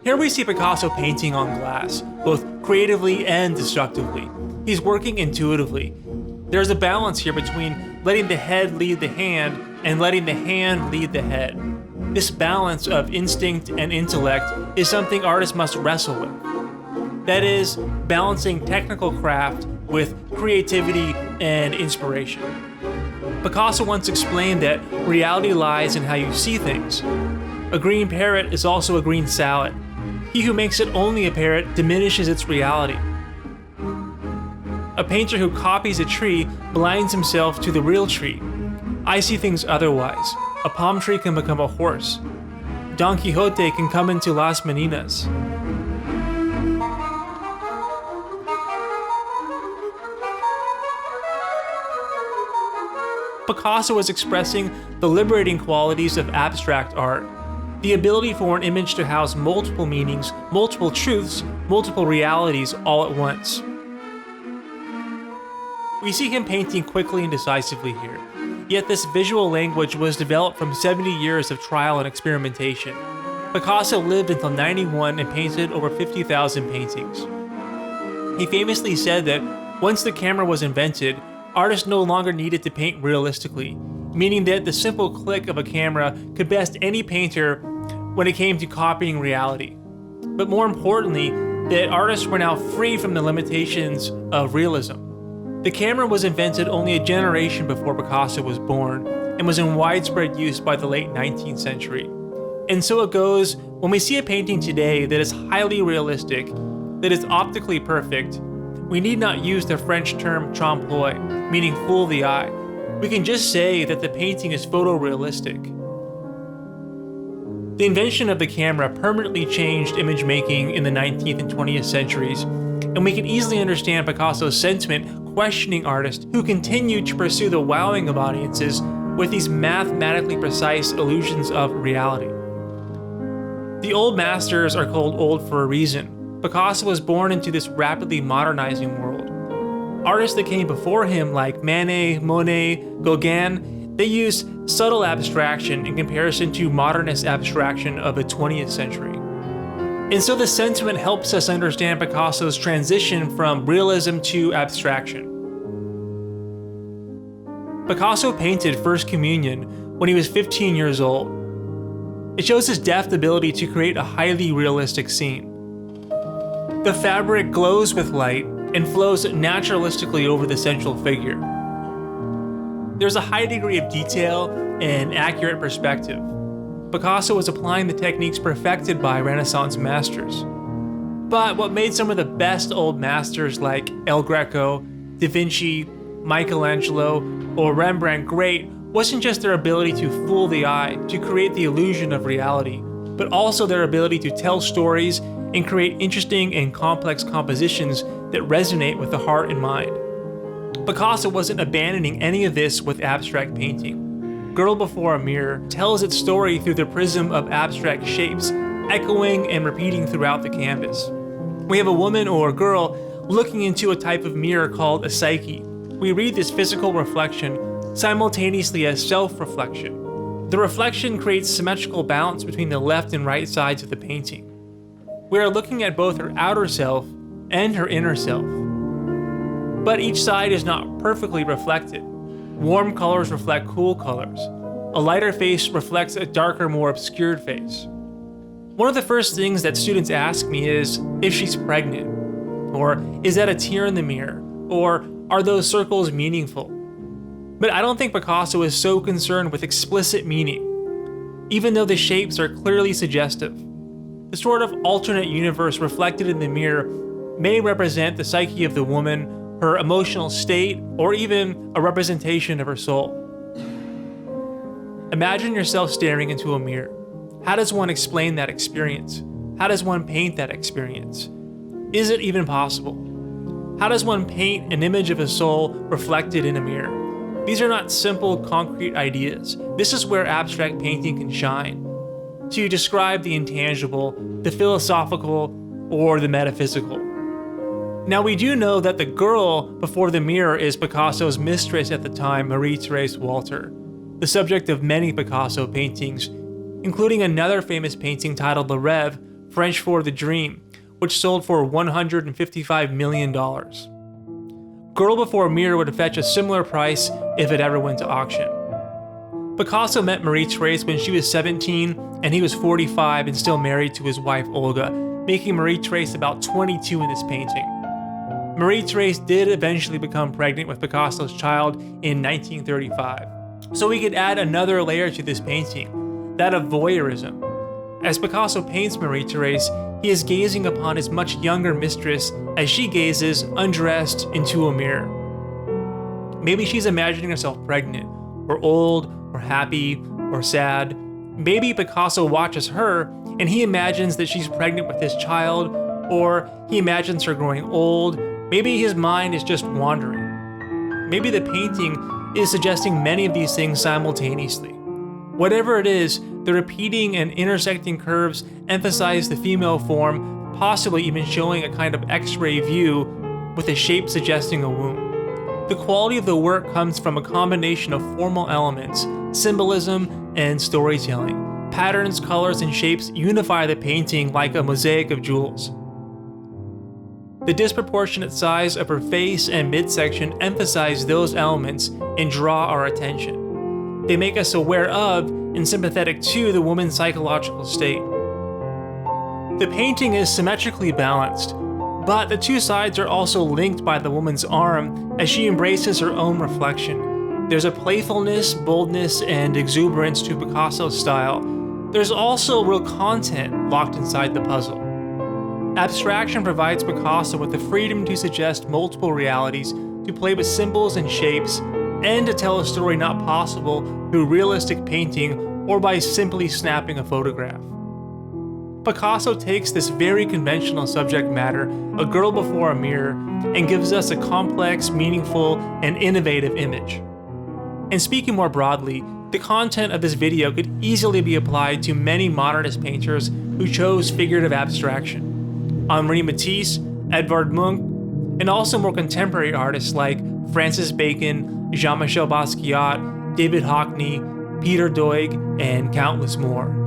Here we see Picasso painting on glass, both creatively and destructively. He's working intuitively. There's a balance here between letting the head lead the hand and letting the hand lead the head. This balance of instinct and intellect is something artists must wrestle with. That is, balancing technical craft with creativity and inspiration. Picasso once explained that reality lies in how you see things. A green parrot is also a green salad. He who makes it only a parrot diminishes its reality. A painter who copies a tree blinds himself to the real tree. I see things otherwise. A palm tree can become a horse. Don Quixote can come into Las Meninas. Picasso was expressing the liberating qualities of abstract art, the ability for an image to house multiple meanings, multiple truths, multiple realities all at once. We see him painting quickly and decisively here, yet this visual language was developed from 70 years of trial and experimentation. Picasso lived until 91 and painted over 50,000 paintings. He famously said that once the camera was invented, artists no longer needed to paint realistically, meaning that the simple click of a camera could best any painter when it came to copying reality. But more importantly, that artists were now free from the limitations of realism. The camera was invented only a generation before Picasso was born and was in widespread use by the late 19th century. And so it goes when we see a painting today that is highly realistic, that is optically perfect. We need not use the French term trompe-l'oeil, meaning fool the eye. We can just say that the painting is photorealistic. The invention of the camera permanently changed image making in the 19th and 20th centuries, and we can easily understand Picasso's sentiment questioning artists who continued to pursue the wowing of audiences with these mathematically precise illusions of reality. The old masters are called old for a reason. Picasso was born into this rapidly modernizing world. Artists that came before him like Manet, Monet, Gauguin, they used subtle abstraction in comparison to modernist abstraction of the 20th century. And so the sentiment helps us understand Picasso's transition from realism to abstraction. Picasso painted First Communion when he was 15 years old. It shows his deft ability to create a highly realistic scene. The fabric glows with light and flows naturalistically over the central figure. There's a high degree of detail and accurate perspective. Picasso was applying the techniques perfected by Renaissance masters. But what made some of the best old masters like El Greco, Da Vinci, Michelangelo, or Rembrandt great wasn't just their ability to fool the eye, to create the illusion of reality, but also their ability to tell stories and create interesting and complex compositions that resonate with the heart and mind. Picasso wasn't abandoning any of this with abstract painting. Girl Before a Mirror tells its story through the prism of abstract shapes, echoing and repeating throughout the canvas. We have a woman or a girl looking into a type of mirror called a psyche. We read this physical reflection simultaneously as self-reflection. The reflection creates symmetrical balance between the left and right sides of the painting. We are looking at both her outer self and her inner self. But each side is not perfectly reflected. Warm colors reflect cool colors. A lighter face reflects a darker, more obscured face. One of the first things that students ask me is if she's pregnant, or is that a tear in the mirror, or are those circles meaningful? But I don't think Picasso is so concerned with explicit meaning, even though the shapes are clearly suggestive. The sort of alternate universe reflected in the mirror may represent the psyche of the woman, her emotional state, or even a representation of her soul. Imagine yourself staring into a mirror. How does one explain that experience? How does one paint that experience? Is it even possible? How does one paint an image of a soul reflected in a mirror? These are not simple, concrete ideas. This is where abstract painting can shine, to describe the intangible, the philosophical, or the metaphysical. Now, we do know that the girl before the mirror is Picasso's mistress at the time, Marie-Thérèse Walter, the subject of many Picasso paintings, including another famous painting titled the Réve French for the Dream, which sold for $155 million. Girl Before Mirror would fetch a similar price if it ever went to auction. Picasso met Marie-Thérèse when she was 17 and he was 45 and still married to his wife Olga, making Marie-Thérèse about 22 in this painting. Marie-Thérèse did eventually become pregnant with Picasso's child in 1935. So we could add another layer to this painting, that of voyeurism. As Picasso paints Marie-Thérèse, he is gazing upon his much younger mistress as she gazes, undressed, into a mirror. Maybe she's imagining herself pregnant, or old, or happy, or sad. Maybe Picasso watches her and he imagines that she's pregnant with his child, or he imagines her growing old. Maybe his mind is just wandering. Maybe the painting is suggesting many of these things simultaneously. Whatever it is, the repeating and intersecting curves emphasize the female form, possibly even showing a kind of X-ray view with a shape suggesting a womb. The quality of the work comes from a combination of formal elements, symbolism, and storytelling. Patterns, colors, and shapes unify the painting like a mosaic of jewels. The disproportionate size of her face and midsection emphasize those elements and draw our attention. They make us aware of and sympathetic to the woman's psychological state. The painting is symmetrically balanced, but the two sides are also linked by the woman's arm as she embraces her own reflection. There's a playfulness, boldness, and exuberance to Picasso's style. There's also real content locked inside the puzzle. Abstraction provides Picasso with the freedom to suggest multiple realities, to play with symbols and shapes, and to tell a story not possible through realistic painting or by simply snapping a photograph. Picasso takes this very conventional subject matter, a girl before a mirror, and gives us a complex, meaningful, and innovative image. And speaking more broadly, the content of this video could easily be applied to many modernist painters who chose figurative abstraction. Henri Matisse, Edvard Munch, and also more contemporary artists like Francis Bacon, Jean-Michel Basquiat, David Hockney, Peter Doig, and countless more.